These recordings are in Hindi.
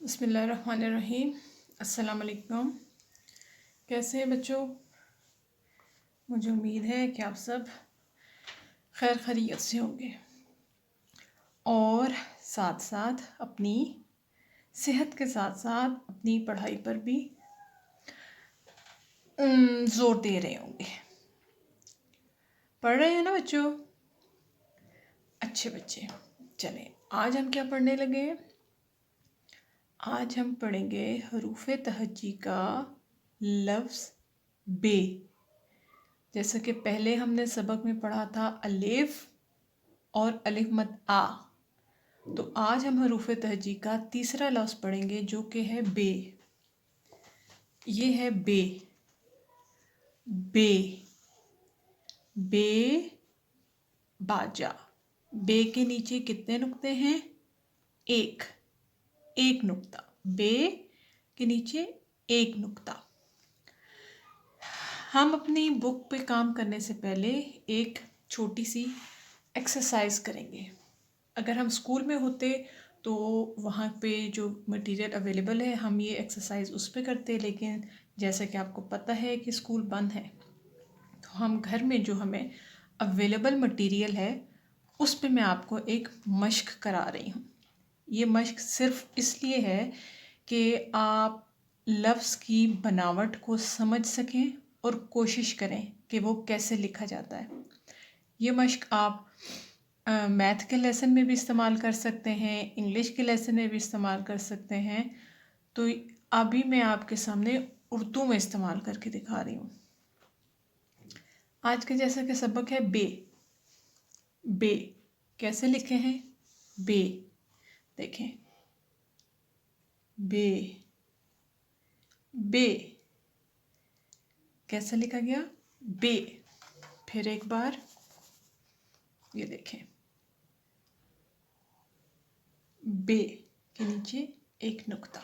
बिस्मिल्लाहिर्रहमानिर्रहीम। अस्सलाम वालेकुम। कैसे हैं बच्चों? मुझे उम्मीद है कि आप सब खैर खैरियत से होंगे और साथ साथ अपनी सेहत के साथ साथ अपनी पढ़ाई पर भी ज़ोर दे रहे होंगे। पढ़ रहे हैं ना बच्चों? अच्छे बच्चे। चलें, आज हम क्या पढ़ने लगे हैं? आज हम पढ़ेंगे हरूफ़े तहज्जी का लफ्ज़ बे। जैसे कि पहले हमने सबक में पढ़ा था अलिफ और अलिफ मद आ, तो आज हम हरूफ़े तहज्जी का तीसरा लफ्ज़ पढ़ेंगे जो कि है बे। ये है बे। बे बे बाजा। बे के नीचे कितने नुक्ते हैं? एक नुक्ता। बे के नीचे एक नुक्ता। हम अपनी बुक पे काम करने से पहले एक छोटी सी एक्सरसाइज करेंगे। अगर हम स्कूल में होते तो वहाँ पे जो मटेरियल अवेलेबल है हम ये एक्सरसाइज उस पे करते, लेकिन जैसा कि आपको पता है कि स्कूल बंद है, तो हम घर में जो हमें अवेलेबल मटेरियल है उस पे मैं आपको एक मश्क करा रही हूँ। ये मश्क सिर्फ इसलिए है कि आप लफ्ज़ की बनावट को समझ सकें और कोशिश करें कि वो कैसे लिखा जाता है। ये मश्क आप मैथ के लेसन में भी इस्तेमाल कर सकते हैं, इंग्लिश के लेसन में भी इस्तेमाल कर सकते हैं। तो अभी मैं आपके सामने उर्दू में इस्तेमाल करके दिखा रही हूँ। आज के जैसा कि सबक है बे। बे कैसे लिखे हैं? बे देखें, बे बे कैसे लिखा गया? बे। फिर एक बार ये देखें, बे के नीचे एक नुक्ता।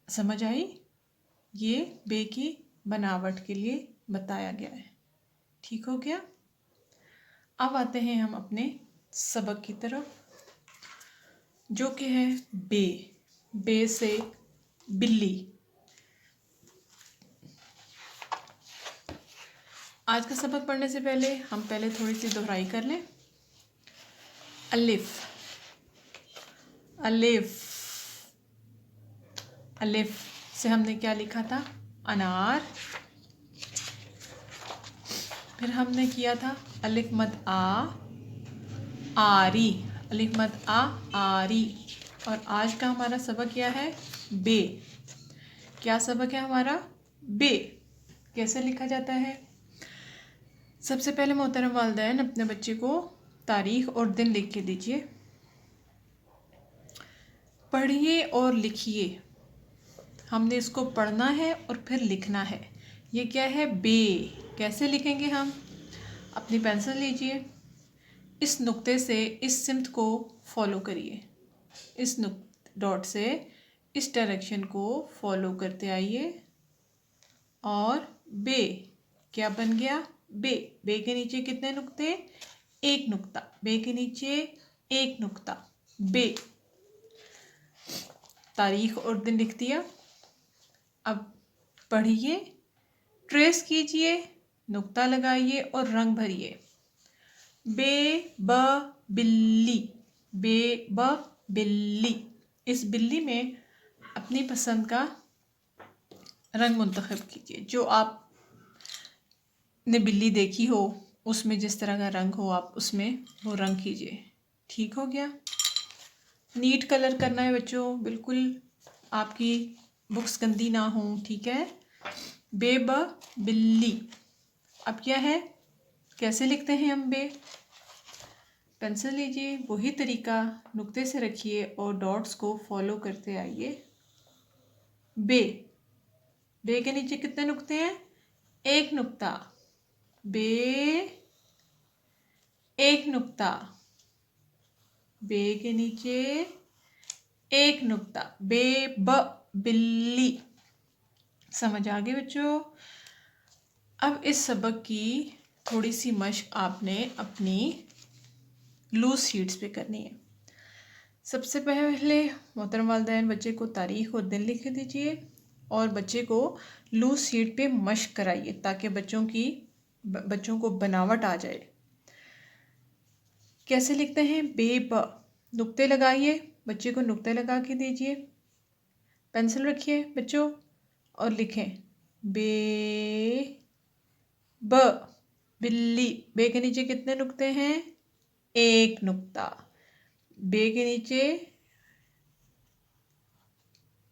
समझ आई? ये बे की बनावट के लिए बताया गया है। ठीक हो गया? अब आते हैं हम अपने सबक की तरफ जो कि है बे। बे से बिल्ली। आज का सबक पढ़ने से पहले हम पहले थोड़ी सी दोहराई कर लें। अलिफ, अलिफ, अलिफ से हमने क्या लिखा था? अनार। फिर हमने किया था अलिफ मद आ, आरी। अलिफ मद आ, आरी। और आज का हमारा सबक क्या है? बे। क्या सबक है हमारा? बे। कैसे लिखा जाता है? सबसे पहले मोहतरम वालिदैन अपने बच्चे को तारीख और दिन लिख के दीजिए। पढ़िए और लिखिए। हमने इसको पढ़ना है और फिर लिखना है। ये क्या है? बे। कैसे लिखेंगे हम? अपनी पेंसिल लीजिए, इस नुक्ते से इस सिमत को फॉलो करिए। इस डॉट से इस डायरेक्शन को फॉलो करते आइए और बे क्या बन गया? बे। बे के नीचे कितने नुक्ते? एक नुक्ता। बे के नीचे एक नुक्ता। बे। तारीख और दिन लिख दिया। अब पढ़िए, ट्रेस कीजिए, नुक्ता लगाइए और रंग भरिए। बे ब बिल्ली। बे ब बिल्ली। इस बिल्ली में अपनी पसंद का रंग मुंतखब कीजिए। जो आप ने बिल्ली देखी हो उसमें जिस तरह का रंग हो आप उसमें वो रंग कीजिए। ठीक हो गया? नीट कलर करना है बच्चों, बिल्कुल आपकी बुक्स गंदी ना हो। ठीक है? बे ब बिल्ली। अब क्या है? कैसे लिखते हैं हम बे? पेंसिल लीजिए, वही तरीका नुक्ते से रखिए और डॉट्स को फॉलो करते आइए। बे। बे के नीचे कितने नुक्ते हैं? एक नुक्ता। बे एक नुक्ता। बे के नीचे एक नुक्ता। बे ब बिल्ली। समझ आ गई बच्चों? अब इस सबक की थोड़ी सी मश्क आपने अपनी लूज शीट्स पे करनी है। सबसे पहले मोहतरम वालिदैन बच्चे को तारीख और दिन लिख दीजिए और बच्चे को लूज शीट पे मश्क कराइए ताकि बच्चों को बनावट आ जाए। कैसे लिखते हैं? बेब, नुक्ते लगाइए, बच्चे को नुक्ते लगा के दीजिए। पेंसिल रखिए बच्चों और लिखें बे ब, बिल्ली। बे के नीचे कितने नुक्ते हैं? एक नुक्ता। बे के नीचे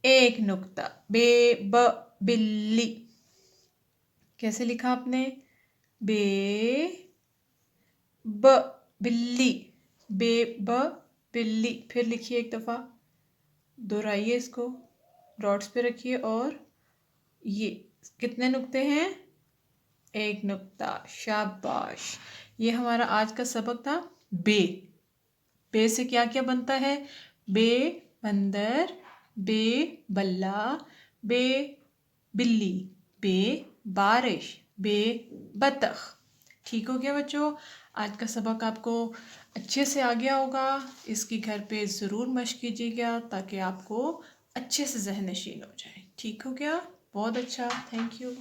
एक नुक्ता। बे ब, बिल्ली। कैसे लिखा आपने? बे ब, बिल्ली। बे ब, बिल्ली। फिर लिखिए एक दफ़ा, दोहराइए इसको, डॉट्स पे रखिए और ये कितने नुक्ते हैं? एक नुक्ता। शाबाश। ये हमारा आज का सबक था बे। बे से क्या क्या बनता है? बे बंदर, बे बल्ला, बे बिल्ली, बे बारिश, बे बतख। ठीक हो गया बच्चों? आज का सबक आपको अच्छे से आ गया होगा। इसकी घर पे ज़रूर मश्क कीजिएगा ताकि आपको अच्छे से ज़हन नशीन हो जाए। ठीक हो गया? बहुत अच्छा, थैंक यू।